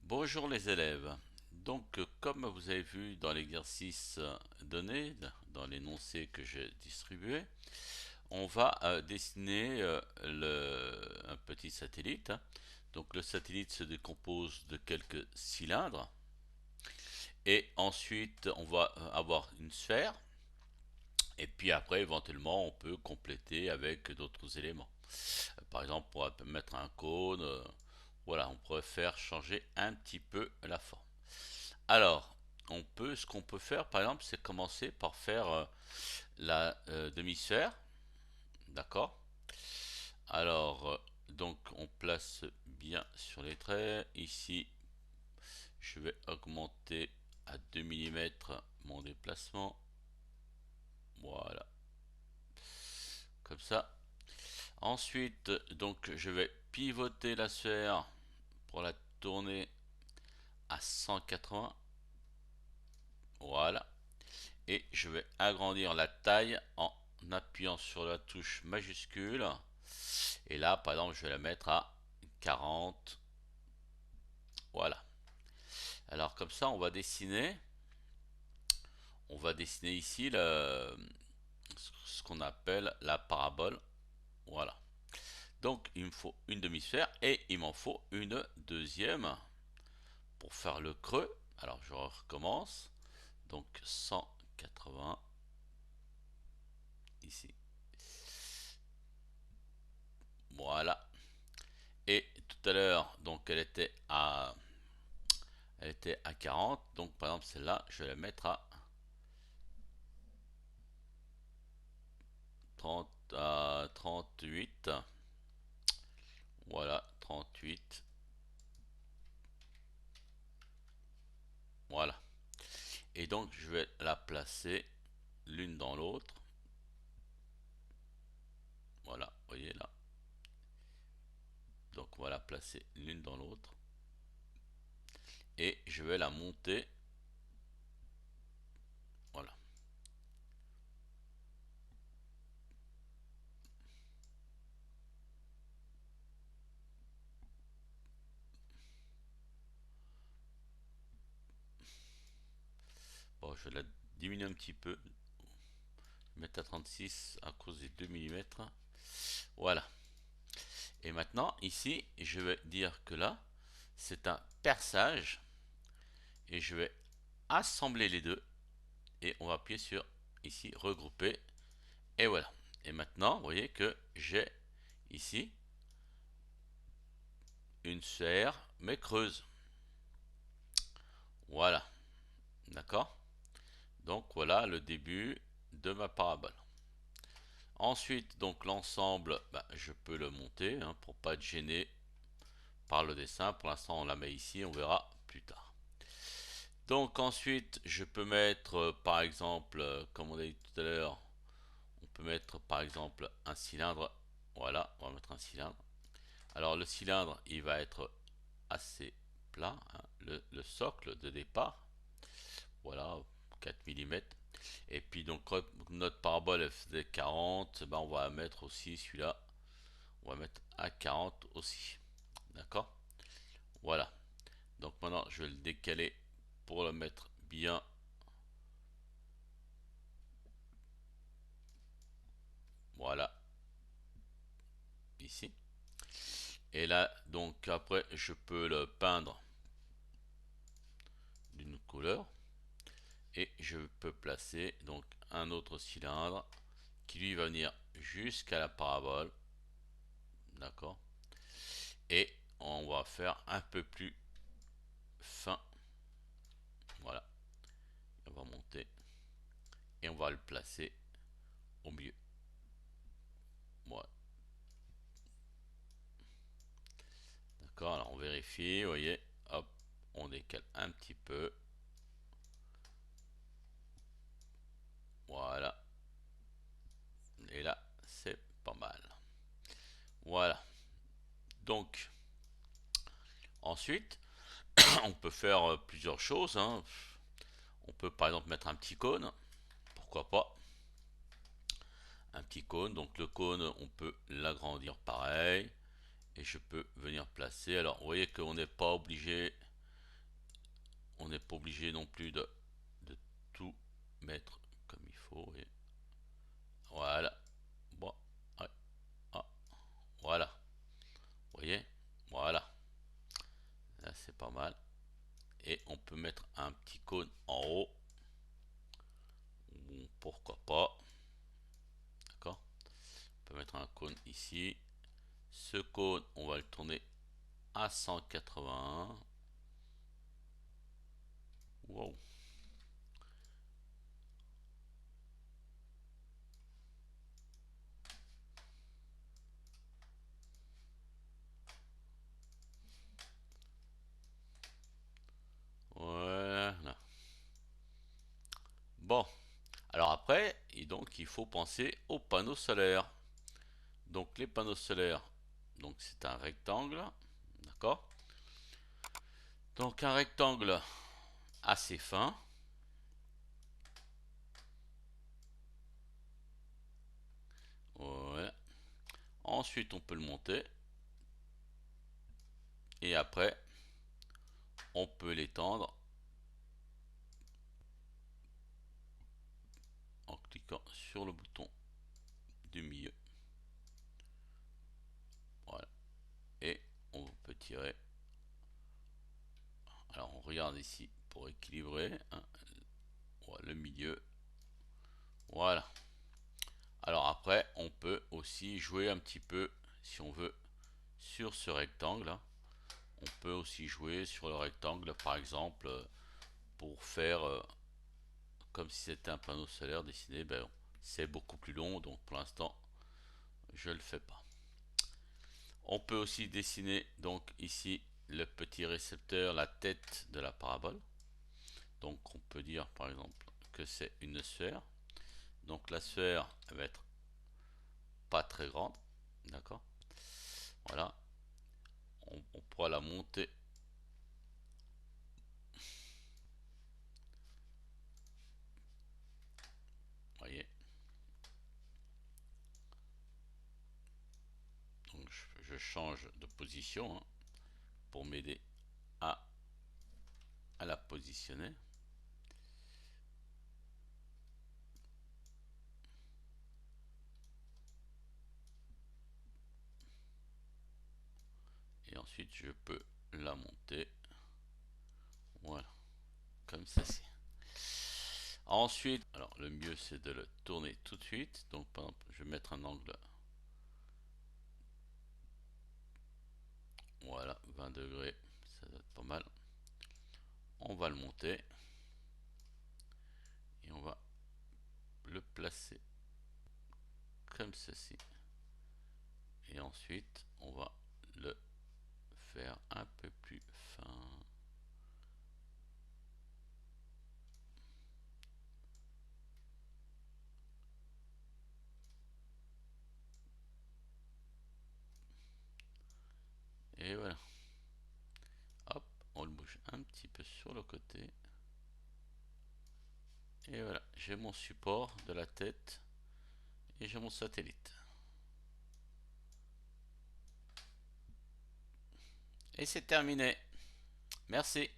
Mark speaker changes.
Speaker 1: Bonjour les élèves. Donc, comme vous avez vu dans l'exercice donné, dans l'énoncé que j'ai distribué, on va dessiner un petit satellite. Donc, le satellite se décompose de quelques cylindres. Et ensuite, on va avoir une sphère. Et puis après, éventuellement, on peut compléter avec d'autres éléments. Par exemple, on pourrait mettre un cône. Voilà, on pourrait faire changer un petit peu la forme. Alors, ce qu'on peut faire, par exemple, c'est commencer par faire la demi-sphère, d'accord? Alors, donc, on place bien sur les traits. Ici, je vais augmenter à 2 mm mon déplacement. Voilà, comme ça. Ensuite, donc, je vais pivoter la sphère pour la tourner à 180. Voilà. Et je vais agrandir la taille en appuyant sur la touche majuscule. Et là, par exemple, je vais la mettre à 40. Voilà. Alors comme ça, on va dessiner ici ce qu'on appelle la parabole. Voilà. Donc il me faut une demi-sphère et il m'en faut une deuxième pour faire le creux. Alors je recommence. Donc 180 ici. Voilà. Et tout à l'heure, donc elle était à 40. Donc par exemple celle-là, je vais la mettre à 30, à 38. Voilà, 38. Voilà. Et donc je vais la placer l'une dans l'autre. Voilà, vous voyez là. Donc on va la placer l'une dans l'autre. Et je vais la monter. Voilà. Bon, je vais la diminuer un petit peu. Mettre à 36 à cause des 2 mm. Voilà. Et maintenant, ici, je vais dire que là, c'est un perçage. Et je vais assembler les deux. Et on va appuyer sur ici, regrouper. Et voilà. Et maintenant, vous voyez que j'ai ici une sphère, mais creuse. Voilà. D'accord? Donc voilà le début de ma parabole. Ensuite, donc l'ensemble, je peux le monter pour pas être gêné par le dessin. Pour l'instant, on la met ici, on verra plus tard. Donc ensuite, je peux mettre par exemple, comme on a dit tout à l'heure, on peut mettre par exemple un cylindre. Voilà, on va mettre un cylindre. Alors le cylindre, il va être assez plat, le socle de départ. Voilà, 4 mm. Et puis donc notre parabole elle faisait 40, on va mettre aussi celui-là, on va mettre à 40 aussi. D'accord? Voilà. Donc maintenant je vais le décaler pour le mettre bien. Voilà, ici. Et là, donc après, je peux le peindre d'une couleur. Et je peux placer donc un autre cylindre qui lui va venir jusqu'à la parabole. D'accord? Et on va faire un peu plus fin. Voilà. On va monter et on va le placer au milieu. Voilà. D'accord? Alors on vérifie, vous voyez, hop, on décale un petit peu. Voilà. Et là, c'est pas mal. Voilà. Donc, ensuite, on peut faire plusieurs choses. On peut par exemple mettre un petit cône. Pourquoi pas? Un petit cône. Donc le cône, on peut l'agrandir pareil. Et je peux venir placer. Alors, vous voyez qu'on n'est pas obligé on n'est pas obligé non plus de tout mettre comme il faut. Et voilà. Bon, ouais. Ah, voilà. Vous voyez? Voilà. Là, c'est pas mal. Et on peut mettre un petit cône en haut. Pourquoi pas? D'accord? On peut mettre un cône ici. Ce cône, on va le tourner à 181. Wow. Voilà. Bon. Alors après, et donc il faut penser aux panneaux solaires. Donc les panneaux solaires, donc c'est un rectangle, d'accord? Donc un rectangle assez fin. Ouais. Ensuite, on peut le monter. Et après, on peut l'étendre en cliquant sur le bouton du milieu. Voilà. Et on peut tirer. Alors on regarde ici pour équilibrer, hein, le milieu. Voilà. Alors après, on peut aussi jouer un petit peu, si on veut, sur ce rectangle. On peut aussi jouer sur le rectangle, par exemple, pour faire comme si c'était un panneau solaire dessiné. Ben, c'est beaucoup plus long, donc pour l'instant, je le fais pas. On peut aussi dessiner donc ici le petit récepteur, la tête de la parabole. Donc on peut dire par exemple que c'est une sphère. Donc la sphère elle va être pas très grande, d'accord. Voilà, on pourra la monter. Voyez, donc je change de position, hein, pour m'aider à, à la positionner. Et ensuite je peux la monter, voilà, comme ceci. Ensuite, alors le mieux c'est de le tourner tout de suite. Donc par exemple, je vais mettre un angle, voilà, 20 degrés, ça doit être pas mal. On va le monter et on va le placer comme ceci. Et ensuite, on va le faire un peu plus fin. Et voilà. Hop, on le bouge un petit peu sur le côté. Et voilà, j'ai mon support de la tête et j'ai mon satellite. Et c'est terminé. Merci.